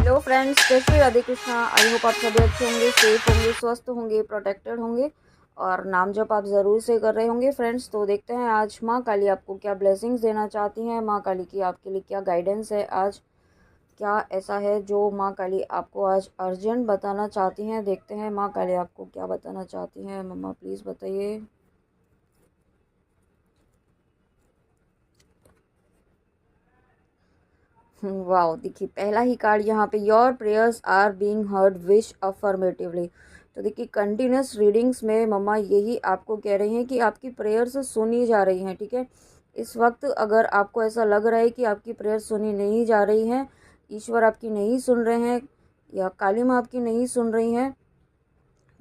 Hello friends, जय Shri Radhe Krishna. I hope आप सभी अच्छे होंगे, सेफ होंगे, स्वस्थ होंगे, प्रोटेक्टेड होंगे और नाम जप आप ज़रूर से कर रहे होंगे फ्रेंड्स। तो देखते हैं आज माँ काली आपको क्या ब्लेसिंग्स देना चाहती हैं। माँ काली की आपके लिए क्या गाइडेंस है आज, क्या ऐसा है जो माँ काली आपको आज अर्जेंट बताना चाहती हैं। देखते हैं माँ काली आपको क्या बताना चाहती हैं। मम्मा प्लीज़ बताइए। वाओ, देखिए पहला ही कार्ड यहाँ पे, your prayers are being heard, wish affirmatively. तो देखिए कंटिन्यूस रीडिंग्स में मम्मा यही आपको कह रही हैं कि आपकी प्रेयर्स सुनी जा रही हैं। ठीक है, इस वक्त अगर आपको ऐसा लग रहा है कि आपकी प्रेयर सुनी नहीं जा रही हैं, ईश्वर आपकी नहीं सुन रहे हैं या काली माँ आपकी नहीं सुन रही हैं,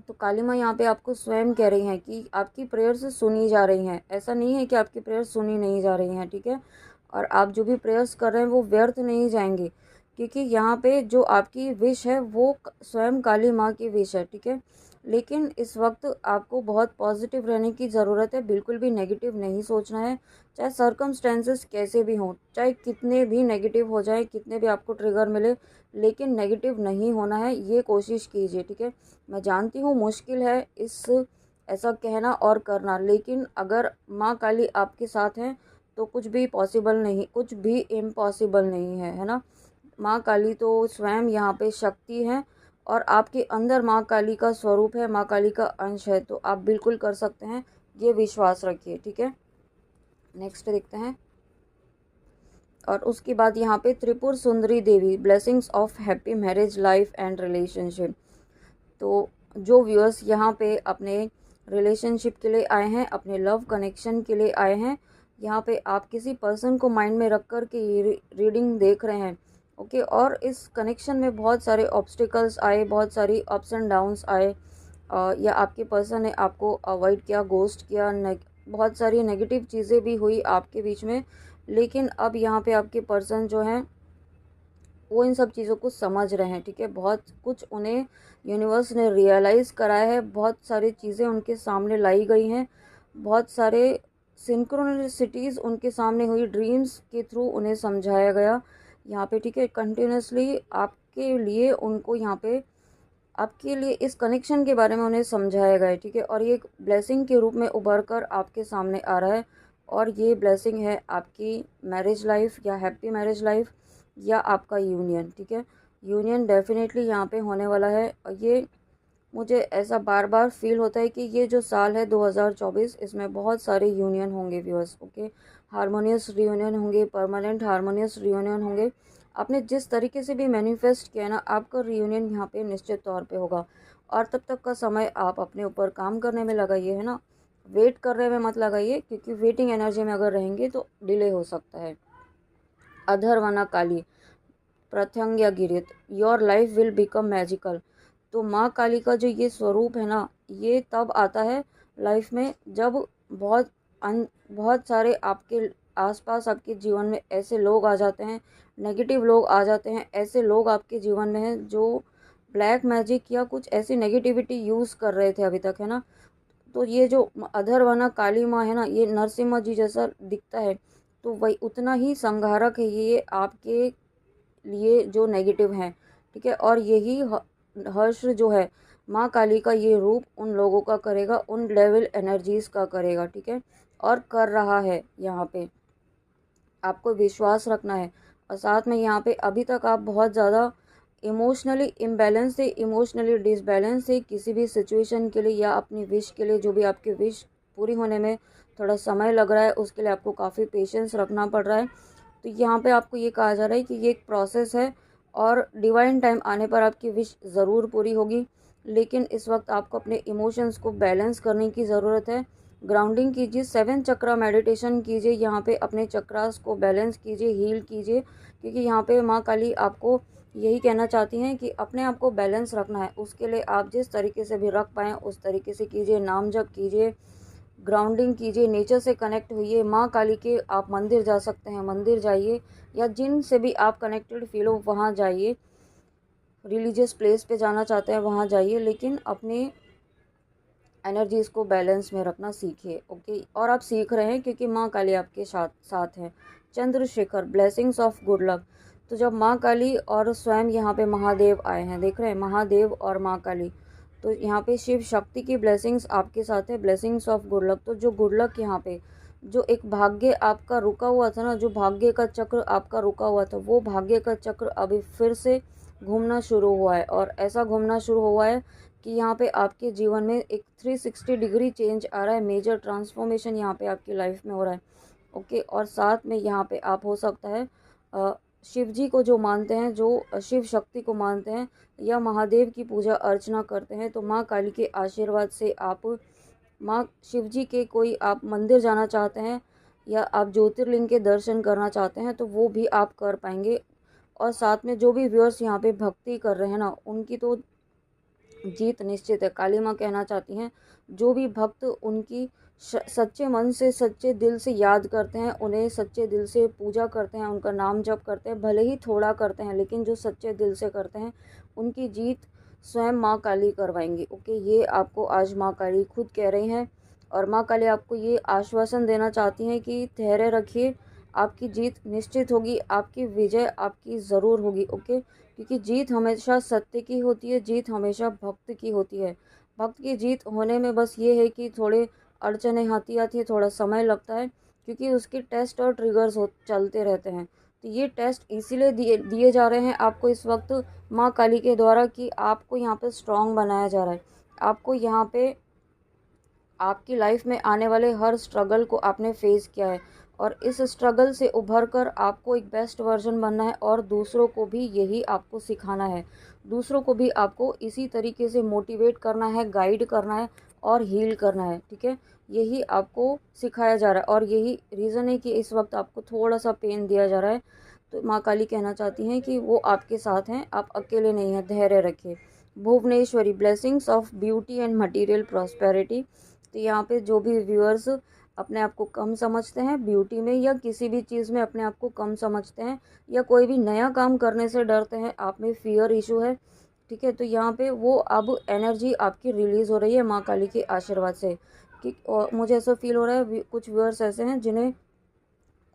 तो काली माँ यहाँ पे आपको स्वयं कह रही हैं कि आपकी प्रेयर्स सुनी जा रही हैं। ऐसा नहीं है कि आपकी प्रेयर्स सुनी नहीं जा रही हैं। ठीक है, और आप जो भी प्रेयर्स कर रहे हैं वो व्यर्थ नहीं जाएंगे, क्योंकि यहाँ पे जो आपकी विश है वो स्वयं काली माँ की विश है। ठीक है, लेकिन इस वक्त आपको बहुत पॉजिटिव रहने की ज़रूरत है, बिल्कुल भी नेगेटिव नहीं सोचना है। चाहे सर्कमस्टेंसेस कैसे भी हों, चाहे कितने भी नेगेटिव हो जाए, कितने भी आपको ट्रिगर मिले, लेकिन नेगेटिव नहीं होना है, ये कोशिश कीजिए। ठीक है, मैं जानती हूँ मुश्किल है इस ऐसा कहना और करना, लेकिन अगर माँ काली आपके साथ हैं तो कुछ भी पॉसिबल नहीं, कुछ भी इम्पॉसिबल नहीं है, है ना। माँ काली तो स्वयं यहाँ पे शक्ति है और आपके अंदर माँ काली का स्वरूप है, माँ काली का अंश है, तो आप बिल्कुल कर सकते हैं, ये विश्वास रखिए। ठीक है, नेक्स्ट देखते हैं। और उसके बाद यहाँ पे Tripur Sundari Devi, blessings of happy marriage life and relationship. तो जो व्यूअर्स यहाँ पे अपने रिलेशनशिप के लिए आए हैं, अपने लव कनेक्शन के लिए आए हैं, यहाँ पे आप किसी पर्सन को माइंड में रख कर के ये रीडिंग देख रहे हैं। ओके, और इस कनेक्शन में बहुत सारे ऑब्स्टिकल्स आए, बहुत सारी अप्स एंड डाउन्स आए, या आपके पर्सन ने आपको अवॉइड किया, गोस्ट किया, बहुत सारी नेगेटिव चीज़ें भी हुई आपके बीच में। लेकिन अब यहाँ पे आपके पर्सन जो हैं वो इन सब चीज़ों को समझ रहे हैं। ठीक है, बहुत कुछ उन्हें यूनिवर्स ने रियलाइज़ कराया है, बहुत सारी चीज़ें उनके सामने लाई गई हैं, बहुत सारे सिंक्रोनिसिटीज़ उनके सामने हुई, ड्रीम्स के थ्रू उन्हें समझाया गया यहाँ पे। ठीक है, कंटिन्यूसली आपके लिए उनको यहाँ पे आपके लिए इस कनेक्शन के बारे में उन्हें समझाया गया है। ठीक है, और ये एक ब्लेसिंग के रूप में उभर कर आपके सामने आ रहा है, और ये ब्लेसिंग है आपकी मैरिज लाइफ या हैप्पी मैरिज लाइफ या आपका यूनियन। ठीक है, यूनियन डेफिनेटली यहाँ पे होने वाला है। और ये मुझे ऐसा बार बार फील होता है कि ये जो साल है 2024, इसमें बहुत सारे यूनियन होंगे व्यूअर्स। ओके, हारमोनियस रियूनियन होंगे, परमानेंट हारमोनियस रियूनियन होंगे। आपने जिस तरीके से भी मैनिफेस्ट किया ना, आपका रियूनियन यहाँ पे निश्चित तौर पे होगा। और तब तक का समय आप अपने ऊपर काम करने में लगाइए, है ना। वेट करने में मत लगाइए, क्योंकि वेटिंग एनर्जी में अगर रहेंगे तो डिले हो सकता है। अधर्वना काली, प्रत्यंग्या गिरित, your life will become magical. तो माँ काली का जो ये स्वरूप है ना, ये तब आता है लाइफ में जब बहुत सारे आपके आसपास आपके जीवन में ऐसे लोग आ जाते हैं, नेगेटिव लोग आ जाते हैं, ऐसे लोग आपके जीवन में हैं जो ब्लैक मैजिक या कुछ ऐसी नेगेटिविटी यूज़ कर रहे थे अभी तक, है ना। तो ये जो अधरवना काली माँ है ना, ये नरसिम्हा जी जैसा दिखता है, तो वही उतना ही संहारक है ये आपके लिए जो नेगेटिव हैं। ठीक है, और यही हर्ष जो है माँ काली का, ये रूप उन लोगों का करेगा, उन लेवल एनर्जीज का करेगा। ठीक है, और कर रहा है यहाँ पे, आपको विश्वास रखना है। और साथ में यहाँ पे अभी तक आप बहुत ज़्यादा इमोशनली इम्बैलेंस थे, इमोशनली डिसबैलेंस थे किसी भी सिचुएशन के लिए या अपनी विश के लिए। जो भी आपकी विश पूरी होने में थोड़ा समय लग रहा है, उसके लिए आपको काफ़ी पेशेंस रखना पड़ रहा है। तो यहाँ पे आपको ये कहा जा रहा है कि ये एक प्रोसेस है और डिवाइन टाइम आने पर आपकी विश ज़रूर पूरी होगी। लेकिन इस वक्त आपको अपने इमोशंस को बैलेंस करने की ज़रूरत है। ग्राउंडिंग कीजिए, 7 चक्रा मेडिटेशन कीजिए, यहाँ पे अपने चक्रास को बैलेंस कीजिए, हील कीजिए, क्योंकि यहाँ पे माँ काली आपको यही कहना चाहती हैं कि अपने आप को बैलेंस रखना है। उसके लिए आप जिस तरीके से भी रख पाएँ उस तरीके से कीजिए, नाम जप कीजिए, ग्राउंडिंग कीजिए, नेचर से कनेक्ट होइए। माँ काली के आप मंदिर जा सकते हैं, मंदिर जाइए, या जिन से भी आप कनेक्टेड फील हो वहाँ जाइए, रिलीजियस प्लेस पे जाना चाहते हैं वहाँ जाइए, लेकिन अपने एनर्जीज़ को बैलेंस में रखना सीखिए। ओके, और आप सीख रहे हैं क्योंकि माँ काली आपके साथ साथ हैं। Chandrashekhar, blessings of good luck. तो जब माँ काली और स्वयं यहाँ पे महादेव आए हैं, देख रहे हैं महादेव और माँ काली, तो यहाँ पे शिव शक्ति की ब्लेसिंग्स आपके साथ है, ब्लेसिंग्स ऑफ गुड लक। तो जो गुड लक यहाँ पे, जो एक भाग्य आपका रुका हुआ था ना, जो भाग्य का चक्र आपका रुका हुआ था, वो भाग्य का चक्र अभी फिर से घूमना शुरू हुआ है। और ऐसा घूमना शुरू हुआ है कि यहाँ पे आपके जीवन में एक 360 डिग्री चेंज आ रहा है, मेजर ट्रांसफॉर्मेशन यहाँ पे आपकी लाइफ में हो रहा है। ओके, और साथ में यहाँ पे आप हो सकता है शिव जी को जो मानते हैं, जो शिव शक्ति को मानते हैं या महादेव की पूजा अर्चना करते हैं, तो माँ काली के आशीर्वाद से आप माँ शिव जी के कोई आप मंदिर जाना चाहते हैं या आप ज्योतिर्लिंग के दर्शन करना चाहते हैं, तो वो भी आप कर पाएंगे। और साथ में जो भी व्यूअर्स यहाँ पे भक्ति कर रहे हैं ना, उनकी तो जीत निश्चित है। काली माँ कहना चाहती हैं, जो भी भक्त उनकी सच्चे मन से सच्चे दिल से याद करते हैं, उन्हें सच्चे दिल से पूजा करते हैं, उनका नाम जप करते हैं, भले ही थोड़ा करते हैं लेकिन जो सच्चे दिल से करते हैं, उनकी जीत स्वयं माँ काली करवाएंगी। ओके, ये आपको आज माँ काली खुद कह रही हैं। और माँ काली आपको ये आश्वासन देना चाहती हैं कि धैर्य रखिए, आपकी जीत निश्चित होगी, आपकी विजय आपकी ज़रूर होगी। ओके, क्योंकि जीत हमेशा सत्य की होती है, जीत हमेशा भक्त की होती है। भक्त की जीत होने में बस ये है कि थोड़े अड़चनें आती है, थोड़ा समय लगता है, क्योंकि उसके टेस्ट और ट्रिगर्स चलते रहते हैं। तो ये टेस्ट इसीलिए दिए दिए जा रहे हैं आपको इस वक्त माँ काली के द्वारा, कि आपको यहाँ पे स्ट्रांग बनाया जा रहा है। आपको यहाँ पे आपकी लाइफ में आने वाले हर स्ट्रगल को आपने फेस किया है, और इस स्ट्रगल से उभर कर आपको एक बेस्ट वर्जन बनना है, और दूसरों को भी यही आपको सिखाना है। दूसरों को भी आपको इसी तरीके से मोटिवेट करना है, गाइड करना है और हील करना है। ठीक है, यही आपको सिखाया जा रहा है, और यही रीज़न है कि इस वक्त आपको थोड़ा सा पेन दिया जा रहा है। तो माँ काली कहना चाहती हैं कि वो आपके साथ हैं, आप अकेले नहीं हैं, धैर्य रखिए। Bhuvaneshwari, blessings of beauty and material prosperity. तो यहाँ पे जो भी व्यूअर्स अपने आप को कम समझते हैं ब्यूटी में या किसी भी चीज़ में, अपने आप को कम समझते हैं या कोई भी नया काम करने से डरते हैं, आप में फियर इशू है, ठीक है, तो यहाँ पे वो अब एनर्जी आपकी रिलीज़ हो रही है माँ काली के आशीर्वाद से। कि और मुझे ऐसा फील हो रहा है कुछ व्यूअर्स ऐसे हैं जिन्हें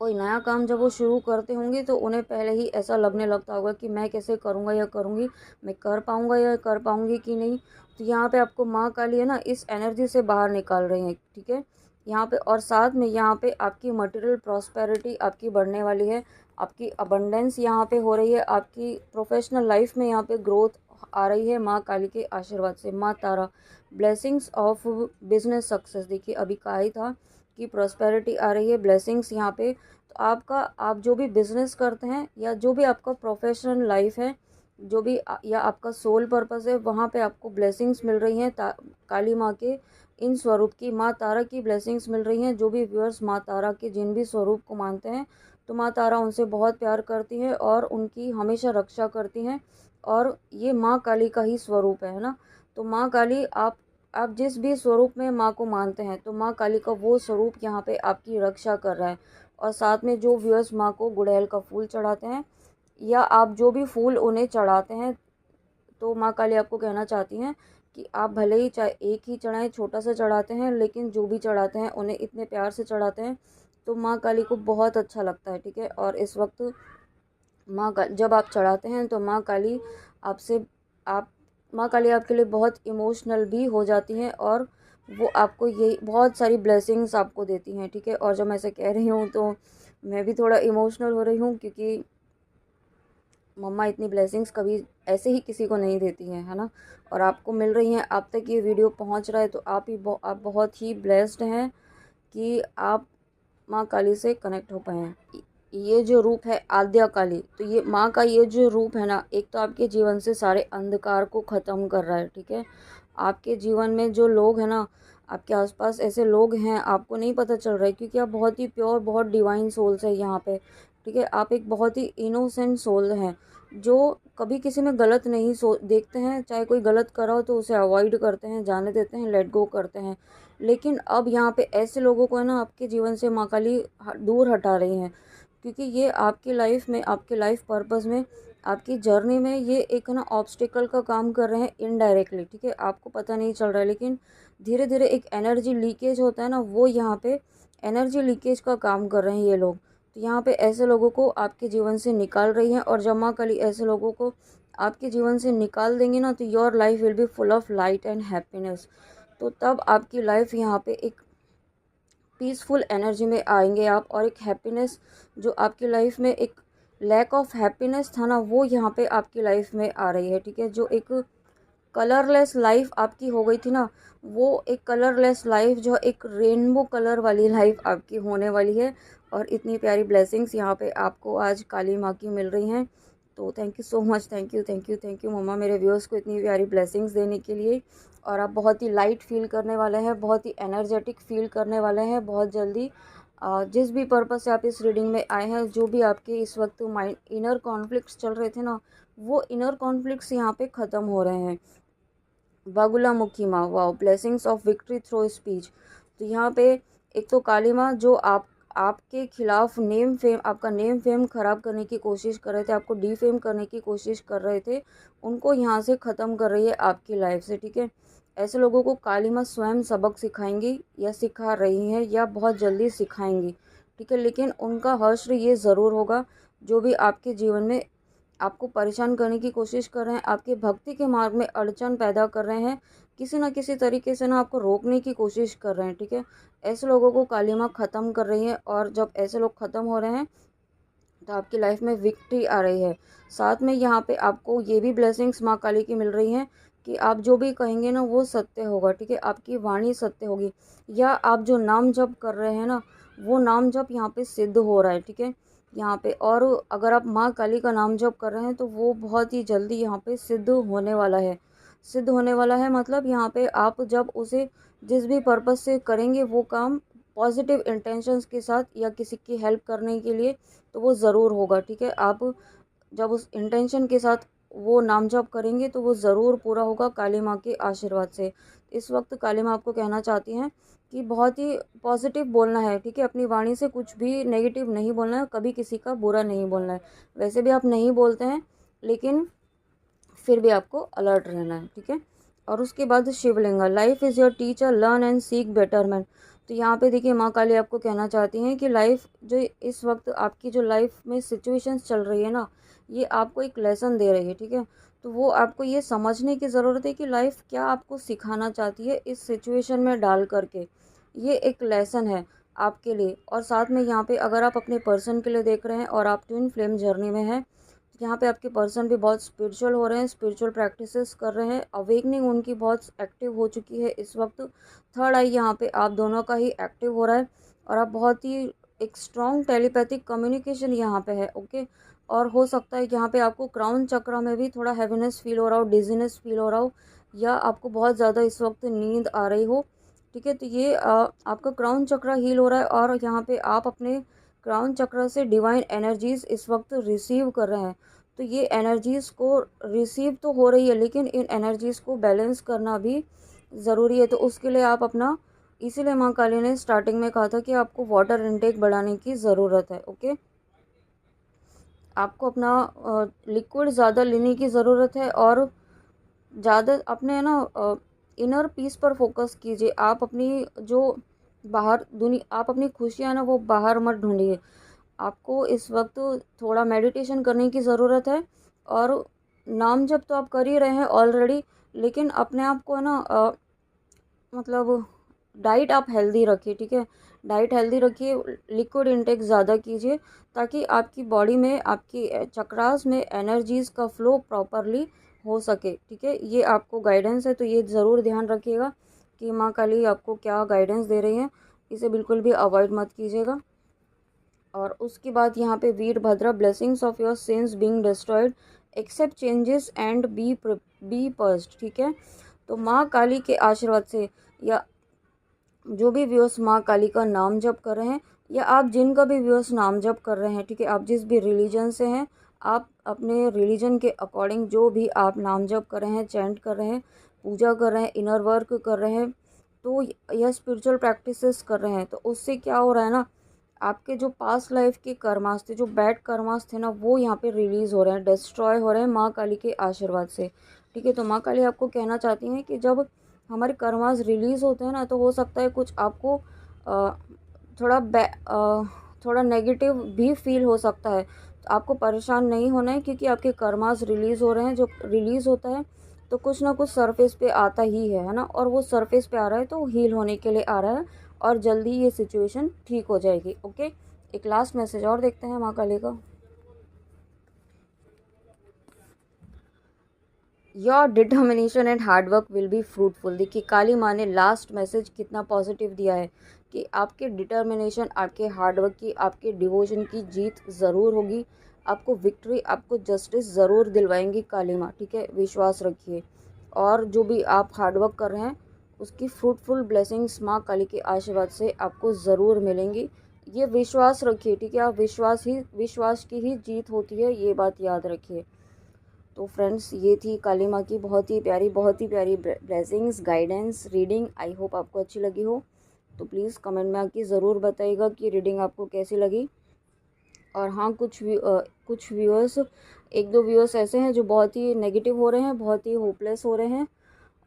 कोई नया काम जब वो शुरू करते होंगे तो उन्हें पहले ही ऐसा लगने लगता होगा कि मैं कैसे करूँगा या करूँगी, मैं कर पाऊँगा या कर पाऊँगी कि नहीं। तो यहाँ पे आपको माँ काली है ना, इस एनर्जी से बाहर निकाल रही हैं। ठीक है, यहाँ पे और साथ में यहाँ पे आपकी मटेरियल प्रॉस्पेरिटी आपकी बढ़ने वाली है, आपकी अबंडेंस यहाँ पे हो रही है, आपकी प्रोफेशनल लाइफ में यहाँ पे ग्रोथ आ रही है माँ काली के आशीर्वाद से। माँ तारा, ब्लेसिंग्स ऑफ बिजनेस सक्सेस। देखिए अभी कहा ही था कि प्रॉस्पेरिटी आ रही है, ब्लेसिंग्स यहाँ पे। तो आप जो भी बिजनेस करते हैं या जो भी आपका प्रोफेशनल लाइफ है, जो भी या आपका सोल पर्पस है, वहाँ पे आपको ब्लेसिंग्स मिल रही हैं काली माँ के इन स्वरूप की, माँ तारा की ब्लेसिंग्स मिल रही हैं। जो भी व्यूअर्स माँ तारा के जिन भी स्वरूप को मानते हैं, तो माँ तारा उनसे बहुत प्यार करती है और उनकी हमेशा रक्षा करती हैं, और ये माँ काली का ही स्वरूप है ना। तो माँ काली, आप जिस भी स्वरूप में माँ को मानते हैं, तो माँ काली का वो स्वरूप यहाँ पे आपकी रक्षा कर रहा है। और साथ में जो व्यूअर्स माँ को गुड़हल का फूल चढ़ाते हैं या आप जो भी फूल उन्हें चढ़ाते हैं, तो माँ काली आपको कहना चाहती हैं कि आप भले ही चाहे एक ही चढ़ाएं, छोटा सा चढ़ाते हैं, लेकिन जो भी चढ़ाते हैं उन्हें इतने प्यार से चढ़ाते हैं, तो माँ काली को बहुत अच्छा लगता है। ठीक है, और इस वक्त जब आप चढ़ाते हैं तो आपसे आप माँ काली आपके लिए बहुत इमोशनल भी हो जाती हैं, और वो आपको यही बहुत सारी ब्लेसिंग्स आपको देती हैं। ठीक है, और जब मैं ऐसे कह रही हूँ तो मैं भी थोड़ा इमोशनल हो रही हूँ, क्योंकि मम्मा इतनी ब्लेसिंग्स कभी ऐसे ही किसी को नहीं देती हैं, है ना। और आपको मिल रही हैं, आप तक ये वीडियो पहुँच रहा है, तो आप बहुत ही ब्लेस्ड हैं कि आप माँ काली से कनेक्ट हो पाए हैं। ये जो रूप है आद्या काली, तो ये माँ का ये जो रूप है ना, एक तो आपके जीवन से सारे अंधकार को ख़त्म कर रहा है। ठीक है, आपके जीवन में जो लोग हैं ना, आपके आसपास ऐसे लोग हैं, आपको नहीं पता चल रहा है, क्योंकि आप बहुत ही प्योर, बहुत डिवाइन सोल्स है यहाँ पे। ठीक है, आप एक बहुत ही इनोसेंट सोल हैं, जो कभी किसी में गलत नहीं देखते हैं, चाहे कोई गलत करा हो तो उसे अवॉइड करते हैं, जाने देते हैं, लेट गो करते हैं। लेकिन अब यहाँ पे ऐसे लोगों को है ना, आपके जीवन से माँ काली दूर हटा रही हैं, क्योंकि ये आपकी लाइफ में, आपके लाइफ पर्पस में, आपकी जर्नी में ये एक ना ऑब्स्टिकल का काम कर रहे हैं इनडायरेक्टली। ठीक है, आपको पता नहीं चल रहा है, लेकिन धीरे धीरे एक एनर्जी लीकेज होता है ना, वो यहाँ पे एनर्जी लीकेज का काम कर रहे हैं ये लोग। तो यहाँ पे ऐसे लोगों को आपके जीवन से निकाल रही हैं, और जब माँ काली ऐसे लोगों को आपके जीवन से निकाल देंगे ना, तो your life will be full of light and happiness. तो तब आपकी लाइफ यहाँ पे एक पीसफुल एनर्जी में आएंगे आप, और एक हैप्पीनेस जो आपकी लाइफ में एक लैक ऑफ हैप्पीनेस था ना, वो यहाँ पे आपकी लाइफ में आ रही है। ठीक है, जो एक कलरलेस लाइफ आपकी हो गई थी ना, वो एक कलरलेस लाइफ जो एक रेनबो कलर वाली लाइफ आपकी होने वाली है। और इतनी प्यारी ब्लेसिंग्स यहाँ पे आपको आज काली माँ की मिल रही हैं। तो thank you so much, thank you thank you thank you मम्मा, मेरे व्यूअर्स को इतनी प्यारी ब्लेसिंग्स देने के लिए। और आप बहुत ही लाइट फील करने वाले हैं, बहुत ही एनर्जेटिक फील करने वाले हैं बहुत जल्दी। जिस भी पर्पज़ से आप इस रीडिंग में आए हैं, जो भी आपके इस वक्त माइंड इनर कॉन्फ्लिक्ट्स चल रहे थे ना, वो इनर कॉन्फ्लिक्ट्स यहाँ पे ख़त्म हो रहे हैं। बागुला मुखी माँ, wow, blessings of victory through speech. तो यहाँ पे एक तो काली माँ जो आपके खिलाफ नेम फेम, आपका नेम फेम खराब करने की कोशिश कर रहे थे, आपको डीफेम करने की कोशिश कर रहे थे, उनको यहाँ से ख़त्म कर रही है आपकी लाइफ से। ठीक है, ऐसे लोगों को काली माँ स्वयं सबक सिखाएंगी, या सिखा रही हैं, या बहुत जल्दी सिखाएंगी। ठीक है, लेकिन उनका हश्र ये ज़रूर होगा, जो भी आपके जीवन में आपको परेशान करने की कोशिश कर रहे हैं, आपके भक्ति के मार्ग में अड़चन पैदा कर रहे हैं, किसी ना किसी तरीके से ना आपको रोकने की कोशिश कर रहे हैं। ठीक है, ऐसे लोगों को काली माँ ख़त्म कर रही है, और जब ऐसे लोग ख़त्म हो रहे हैं तो आपकी लाइफ में विक्ट्री आ रही है। साथ में यहाँ पे आपको ये भी ब्लेसिंग्स माँ काली की मिल रही हैं कि आप जो भी कहेंगे ना वो सत्य होगा। ठीक है, आपकी वाणी सत्य होगी, या आप जो नाम जप कर रहे हैं ना, वो नाम जप यहाँ पे सिद्ध हो रहा है। ठीक है, यहाँ पे, और अगर आप माँ काली का नाम जप कर रहे हैं तो वो बहुत ही जल्दी यहाँ पे सिद्ध होने वाला है। सिद्ध होने वाला है मतलब यहाँ पे आप जब उसे जिस भी पर्पज़ से करेंगे वो काम पॉजिटिव इंटेंशंस के साथ, या किसी की हेल्प करने के लिए, तो वो ज़रूर होगा। ठीक है, आप जब उस इंटेंशन के साथ वो नाम जप करेंगे तो वो ज़रूर पूरा होगा काली माँ के आशीर्वाद से। इस वक्त काली माँ आपको कहना चाहती हैं कि बहुत ही पॉजिटिव बोलना है। ठीक है, अपनी वाणी से कुछ भी नेगेटिव नहीं बोलना है, कभी किसी का बुरा नहीं बोलना है। वैसे भी आप नहीं बोलते हैं, लेकिन फिर भी आपको अलर्ट रहना है। ठीक है, और उसके बाद Shivalinga, life is your teacher, learn and seek betterment. तो यहाँ पे देखिए माँ काली आपको कहना चाहती हैं कि लाइफ जो इस वक्त आपकी जो लाइफ में सिचुएशंस चल रही है ना, ये आपको एक लेसन दे रही है। ठीक है, तो वो आपको ये समझने की ज़रूरत है कि लाइफ क्या आपको सिखाना चाहती है इस सिचुएशन में डाल करके। ये एक लेसन है आपके लिए। और साथ में यहाँ पे अगर आप अपने पर्सन के लिए देख रहे हैं और आप ट्विन फ्लेम जर्नी में हैं, यहाँ पे आपके पर्सन भी बहुत स्पिरिचुअल हो रहे हैं, स्पिरिचुअल प्रैक्टिसेस कर रहे हैं, अवेकनिंग उनकी बहुत एक्टिव हो चुकी है इस वक्त। थर्ड आई यहाँ पे आप दोनों का ही एक्टिव हो रहा है, और आप बहुत ही एक स्ट्रॉन्ग टेलीपैथिक कम्युनिकेशन यहाँ पे है। ओके, और हो सकता है यहाँ पे आपको क्राउन चक्र में भी थोड़ा हैवीनेस फील हो रहा हो, डिजीनेस फील हो रहा हो, या आपको बहुत ज़्यादा इस वक्त नींद आ रही हो। ठीक है, तो ये आपका क्राउन चक्र हील हो रहा है, और यहाँ पे आप अपने क्राउन चक्र से डिवाइन एनर्जीज इस वक्त रिसीव कर रहे हैं। तो ये एनर्जीज़ को रिसीव तो हो रही है, लेकिन इन एनर्जीज़ को बैलेंस करना भी ज़रूरी है। तो उसके लिए आप अपना, इसीलिए माँ काली ने स्टार्टिंग में कहा था कि आपको वाटर इनटेक बढ़ाने की ज़रूरत है। ओके, आपको अपना लिक्विड ज़्यादा लेने की ज़रूरत है, और ज़्यादा अपने ना इनर पीस पर फोकस कीजिए। आप अपनी जो बाहर दुनिया, आप अपनी खुशियाँ ना वो बाहर मत ढूंढिए। आपको इस वक्त थोड़ा मेडिटेशन करने की ज़रूरत है, और नाम जप तो आप कर ही रहे हैं ऑलरेडी, लेकिन अपने आप को है ना मतलब डाइट आप हेल्दी रखिए। ठीक है, डाइट हेल्दी रखिए, लिक्विड इंटेक ज़्यादा कीजिए, ताकि आपकी बॉडी में, आपकी चक्रास में एनर्जीज़ का फ्लो प्रॉपरली हो सके। ठीक है, ये आपको गाइडेंस है, तो ये ज़रूर ध्यान रखिएगा कि माँ काली आपको क्या गाइडेंस दे रही हैं, इसे बिल्कुल भी अवॉइड मत कीजिएगा। और उसके बाद यहाँ पे Veerabhadra, blessings of your sins being destroyed, accept changes and be pursed. ठीक है, तो माँ काली के आशीर्वाद से, या जो भी व्यूअर्स माँ काली का नाम जप कर रहे हैं, या आप जिनका भी व्यूअर्स नाम जप कर रहे हैं, ठीक है, आप जिस भी रिलीजन से हैं, आप अपने रिलीजन के अकॉर्डिंग जो भी आप नाम जप कर रहे हैं, चैंट कर रहे हैं, पूजा कर रहे हैं, इनर वर्क कर रहे हैं, तो यह स्पिरिचुअल प्रैक्टिसेस कर रहे हैं, तो उससे क्या हो रहा है ना, आपके जो पास्ट लाइफ के कर्मास थे, जो बैड कर्मास थे ना, वो यहाँ पे रिलीज़ हो रहे हैं, डिस्ट्रॉय हो रहे हैं माँ काली के आशीर्वाद से। ठीक है, तो माँ काली आपको कहना चाहती हैं कि जब हमारे कर्मास रिलीज़ होते हैं ना, तो हो सकता है कुछ आपको थोड़ा थोड़ा नेगेटिव भी फील हो सकता है। तो आपको परेशान नहीं होना है, क्योंकि आपके कर्मास रिलीज़ हो रहे हैं। जो रिलीज़ होता है तो कुछ ना कुछ सरफेस पे आता ही है ना, और वो सरफेस पे आ रहा है तो हील होने के लिए आ रहा है, और जल्दी ये सिचुएशन ठीक हो जाएगी। ओके, एक लास्ट मैसेज और देखते हैं माँ काली का। Your determination and hard work will be fruitful. देखिए काली माँ ने लास्ट मैसेज कितना पॉजिटिव दिया है कि आपके डिटर्मिनेशन, आपके हार्डवर्क की, आपके डिवोशन की जीत ज़रूर होगी। आपको विक्ट्री, आपको जस्टिस ज़रूर दिलवाएंगी काली माँ, ठीक है, विश्वास रखिए। और जो भी आप हार्डवर्क कर रहे हैं उसकी फ्रूटफुल ब्लेसिंग्स माँ काली के आशीर्वाद से आपको ज़रूर मिलेंगी। ये विश्वास रखिए, ठीक है। आप विश्वास की ही जीत होती है, ये बात याद रखिए। तो फ्रेंड्स, ये थी काली माँ की बहुत ही प्यारी blessings, guidance, reading. I hope आपको अच्छी लगी हो। तो प्लीज़ कमेंट में आके ज़रूर बताइएगा कि रीडिंग आपको कैसी लगी। और हाँ, कुछ व्यूअर्स, एक दो व्यूअर्स ऐसे हैं जो बहुत ही नेगेटिव हो रहे हैं, बहुत ही होपलेस हो रहे हैं,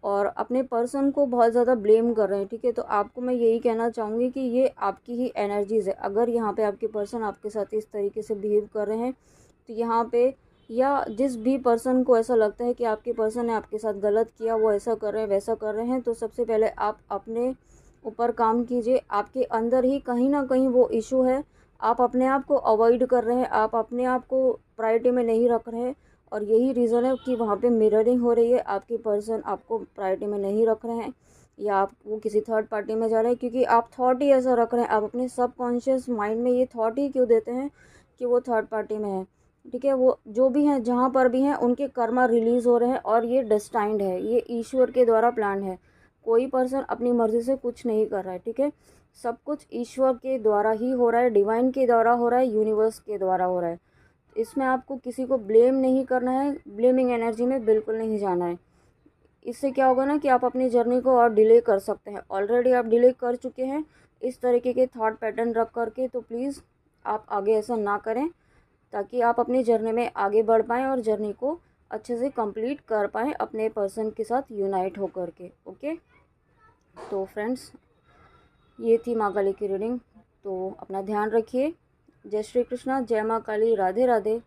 और अपने पर्सन को बहुत ज़्यादा ब्लेम कर रहे हैं, ठीक है। तो आपको मैं यही कहना चाहूँगी कि ये आपकी ही एनर्जीज़ है। अगर यहाँ पे आपके पर्सन आपके साथ इस तरीके से बिहेव कर रहे हैं, तो यहाँ पे, या जिस भी पर्सन को ऐसा लगता है कि आपके पर्सन ने आपके साथ गलत किया, वो ऐसा कर रहे हैं, वैसा कर रहे हैं, तो सबसे पहले आप अपने ऊपर काम कीजिए। आपके अंदर ही कहीं ना कहीं वो इशू है। आप अपने आप को अवॉइड कर रहे हैं, आप अपने आप को प्रायोरिटी में नहीं रख रहे हैं, और यही रीज़न है कि वहाँ पे मिररिंग हो रही है। आपके पर्सन आपको प्रायोरिटी में नहीं रख रहे हैं, या आप वो किसी थर्ड पार्टी में जा रहे हैं, क्योंकि आप थॉट ही ऐसा रख रहे हैं। आप अपने सबकॉन्शियस माइंड में ये थॉट ही क्यों देते हैं कि वो थर्ड पार्टी में है, ठीक है। वो जो भी हैं, जहाँ पर भी हैं, उनके कर्मा रिलीज़ हो रहे हैं, और ये डेस्टाइंड है, ये ईश्वर के द्वारा प्लान है। कोई पर्सन अपनी मर्ज़ी से कुछ नहीं कर रहा है, ठीक है। सब कुछ ईश्वर के द्वारा ही हो रहा है, डिवाइन के द्वारा हो रहा है, यूनिवर्स के द्वारा हो रहा है। इसमें आपको किसी को ब्लेम नहीं करना है, ब्लेमिंग एनर्जी में बिल्कुल नहीं जाना है। इससे क्या होगा ना कि आप अपनी जर्नी को और डिले कर सकते हैं। ऑलरेडी आप डिले कर चुके हैं इस तरीके के थॉट पैटर्न रख करके। तो प्लीज़ आप आगे ऐसा ना करें, ताकि आप अपनी जर्नी में आगे बढ़ पाएँ और जर्नी को अच्छे से कंप्लीट कर पाएँ अपने पर्सन के साथ यूनाइट होकर के। ओके, तो फ्रेंड्स, ये थी माँ काली की रीडिंग। तो अपना ध्यान रखिए। जय श्री कृष्णा, जय माँ काली, राधे राधे।